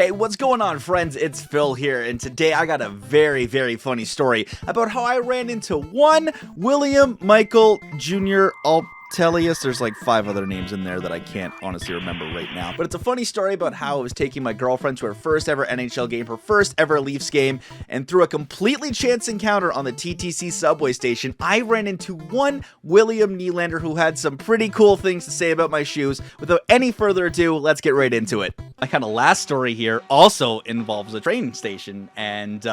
Hey, what's going on, friends? It's Phil here, and today I got a very, very funny story about how I ran into one William Michael Jr. Altelius. There's like 5 other names in there that I can't honestly remember right now. But it's a funny story about how I was taking my girlfriend to her first ever NHL game, her first ever Leafs game, and through a completely chance encounter on the TTC subway station, I ran into one William Nylander who had some pretty cool things to say about my shoes. Without any further ado, let's get right into it. My kind of last story here also involves a train station, and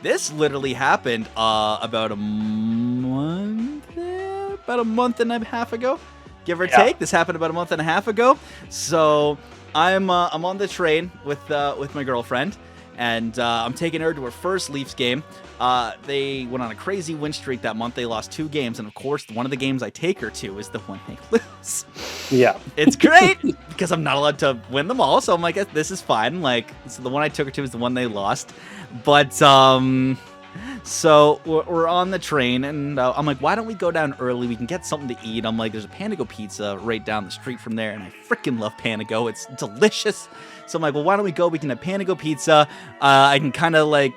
this literally happened about a month and a half ago, give or take. This happened about a month and a half ago. So I'm on the train with my girlfriend, and I'm taking her to her first Leafs game. They went on a crazy win streak that month. They lost 2 games, and of course, one of the games I take her to is the one they lose. Yeah, it's great because I'm not allowed to win them all. So I'm like, this is fine. Like, so the one I took her to is the one they lost. But so we're on the train, and I'm like, why don't we go down early? We can get something to eat. I'm like, there's a Panago pizza right down the street from there, and I freaking love Panago. It's delicious. So I'm like, well, why don't we go? We can have Panago pizza. I can kind of like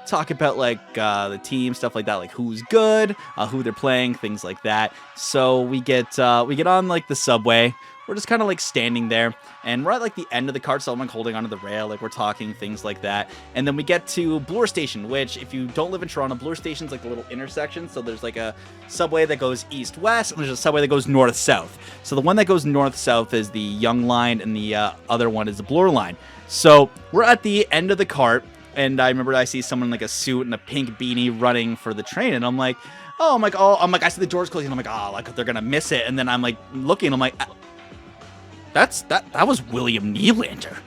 talk about like the team, stuff like that, like who's good, who they're playing, things like that. So we get on like the subway. We're just kind of like standing there, and we're at like the end of the cart, so I'm like holding onto the rail, like we're talking, things like that. And then we get to Bloor Station, which if you don't live in Toronto, Bloor Station's like a little intersection. So there's like a subway that goes east-west, and there's a subway that goes north-south. So the one that goes north-south is the Yonge line, and the other one is the Bloor line. So we're at the end of the cart, and I remember I see someone in like a suit and a pink beanie running for the train, and I'm like, I see the doors closing, and I'm like, like they're gonna miss it. And then I'm like looking, I'm like, that was William Nylander.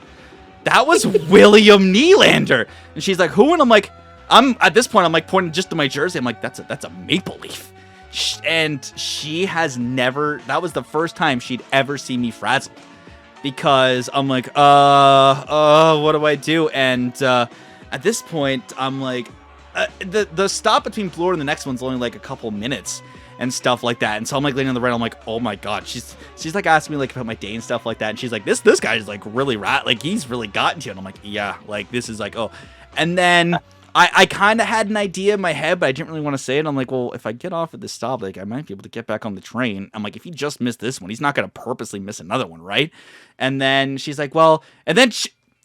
That was William Nylander. And she's like, who? And at this point I'm like pointing just to my jersey. I'm like, that's a Maple Leaf. And she has never, that was the first time she'd ever seen me frazzled, because I'm like, what do I do? And at this point I'm like, the stop between Bloor and the next one's only like a couple minutes and stuff like that. And so I'm like laying on the rail. I'm like, oh my god. She's like asking me like about my day and stuff like that. And she's like, this guy's like really like he's really gotten to you. And I'm like, yeah, like this is like, oh. And then I kind of had an idea in my head, but I didn't really want to say it. I'm like, well, if I get off at this stop, like I might be able to get back on the train. I'm like, if he just missed this one, he's not gonna purposely miss another one, right? And then she's like, well, and then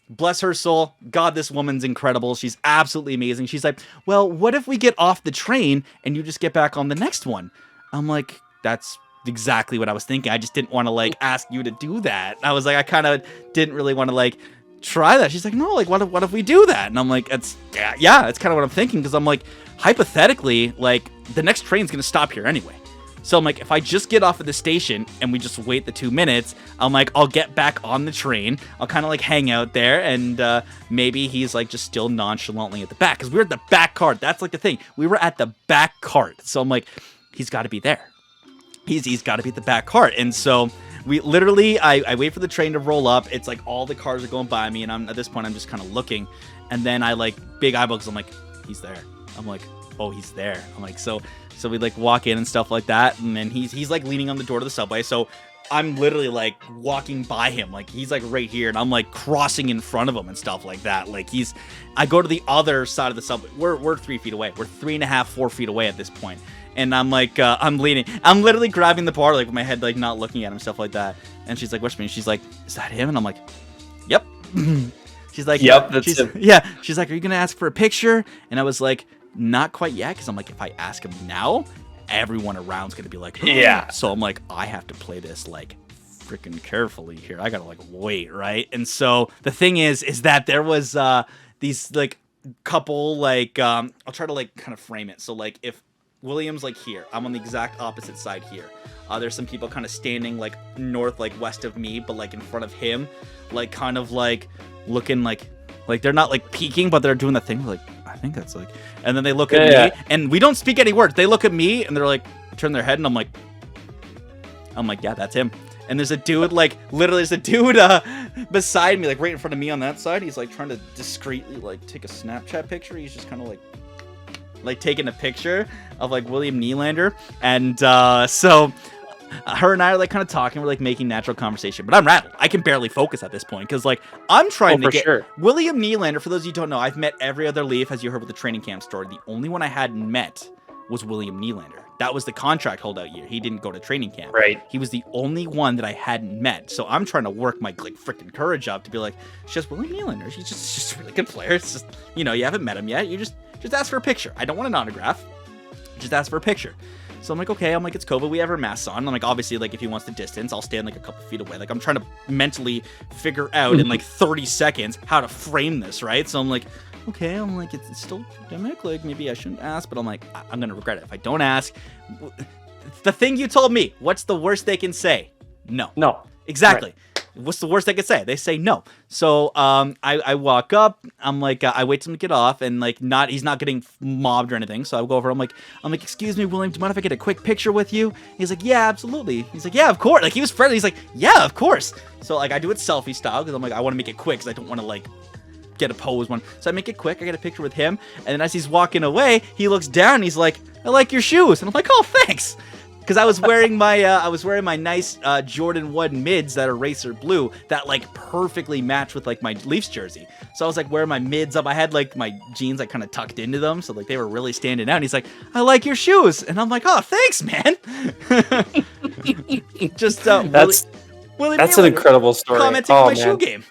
bless her soul, God, this woman's incredible. She's absolutely amazing. She's like, well, what if we get off the train and you just get back on the next one? I'm like, that's exactly what I was thinking. I just didn't want to like ask you to do that. I was like, I kind of didn't really want to like try that. She's like, no, like what if we do that? And I'm like, it's kind of what I'm thinking, because I'm like, hypothetically, like the next train's gonna stop here anyway. So I'm like, if I just get off at the station and we just wait the 2 minutes, I'm like, I'll get back on the train. I'll kind of like hang out there, and maybe he's like just still nonchalantly at the back, because we were at the back cart. That's like the thing. We were at the back cart. So I'm like, he's got to be there. He's got to be at the back cart. And so we literally, I wait for the train to roll up. It's like all the cars are going by me, and at this point I'm just kind of looking, and then I like big eyeballs. I'm like, he's there. I'm like, oh, he's there. I'm like, so we like walk in and stuff like that, and then he's like leaning on the door to the subway. So I'm literally like walking by him, like he's like right here, and I'm like crossing in front of him and stuff like that. Like I go to the other side of the subway. We're 3 feet away. We're 3.5, 4 feet away at this point. And I'm like, I'm leaning. I'm literally grabbing the bar, like with my head, like not looking at him, stuff like that. And she's like, what's me? She's like, is that him? And I'm like, yep. She's like, yep, that's him. Yeah. She's like, are you gonna ask for a picture? And I was like, not quite yet, because I'm like, if I ask him now, everyone around's gonna be like, oh. Yeah. So I'm like, I have to play this like freaking carefully here. I gotta like wait, right? And so the thing is that there was these like couple like I'll try to like kind of frame it. So like if William's like here, I'm on the exact opposite side here. There's some people kind of standing like north, like west of me, but like in front of him, like kind of like looking like they're not like peeking, but they're doing the thing like, I think that's like, and then they look at me, and we don't speak any words. They look at me and they're like, turn their head, and I'm like, yeah, that's him. And there's a dude, like literally there's a dude beside me, like right in front of me on that side. He's like trying to discreetly like take a Snapchat picture. He's just kind of like taking a picture of like William Nylander. And so her and I are like kind of talking. We're like making natural conversation, but I'm rattled. I can barely focus at this point because like I'm trying to get William Nylander. For those of you who don't know, I've met every other Leaf, as you heard with the training camp story. The only one I hadn't met was William Nylander. That was the contract holdout year. He didn't go to training camp. Right. He was the only one that I hadn't met. So I'm trying to work my like freaking courage up to be like, it's just William Nylander. He's just a really good player. It's just, you know, you haven't met him yet. You just ask for a picture. I don't want an autograph. Just ask for a picture. So I'm like, okay. I'm like, it's COVID. We have our masks on. I'm like, obviously, like if he wants to distance, I'll stand like a couple feet away. Like I'm trying to mentally figure out in like 30 seconds how to frame this, right? So I'm like, okay, I'm like, it's still pandemic, like maybe I shouldn't ask, but I'm like, I'm gonna regret it if I don't ask. The thing you told me, what's the worst they can say? No. Exactly. Right. What's the worst they could say? They say no. So I walk up, I'm like, I wait till him to get off, and like he's not getting mobbed or anything. So I go over, I'm like, excuse me, William, do you mind if I get a quick picture with you? He's like, yeah, absolutely. He's like, yeah, of course. Like he was friendly. He's like, yeah, of course. So like I do it selfie style because I'm like, I want to make it quick because I don't want to like get a pose one. So I make it quick. I get a picture with him, and then as he's walking away, he looks down and he's like, I like your shoes. And I'm like, oh, thanks. Because I was wearing my nice Jordan 1 mids that are racer blue that like perfectly match with like my Leafs jersey. So I was like wearing my mids up. I had like my jeans like kind of tucked into them, so like they were really standing out. And he's like, I like your shoes. And I'm like, oh, thanks, man. That's an incredible story. Commenting on my shoe game.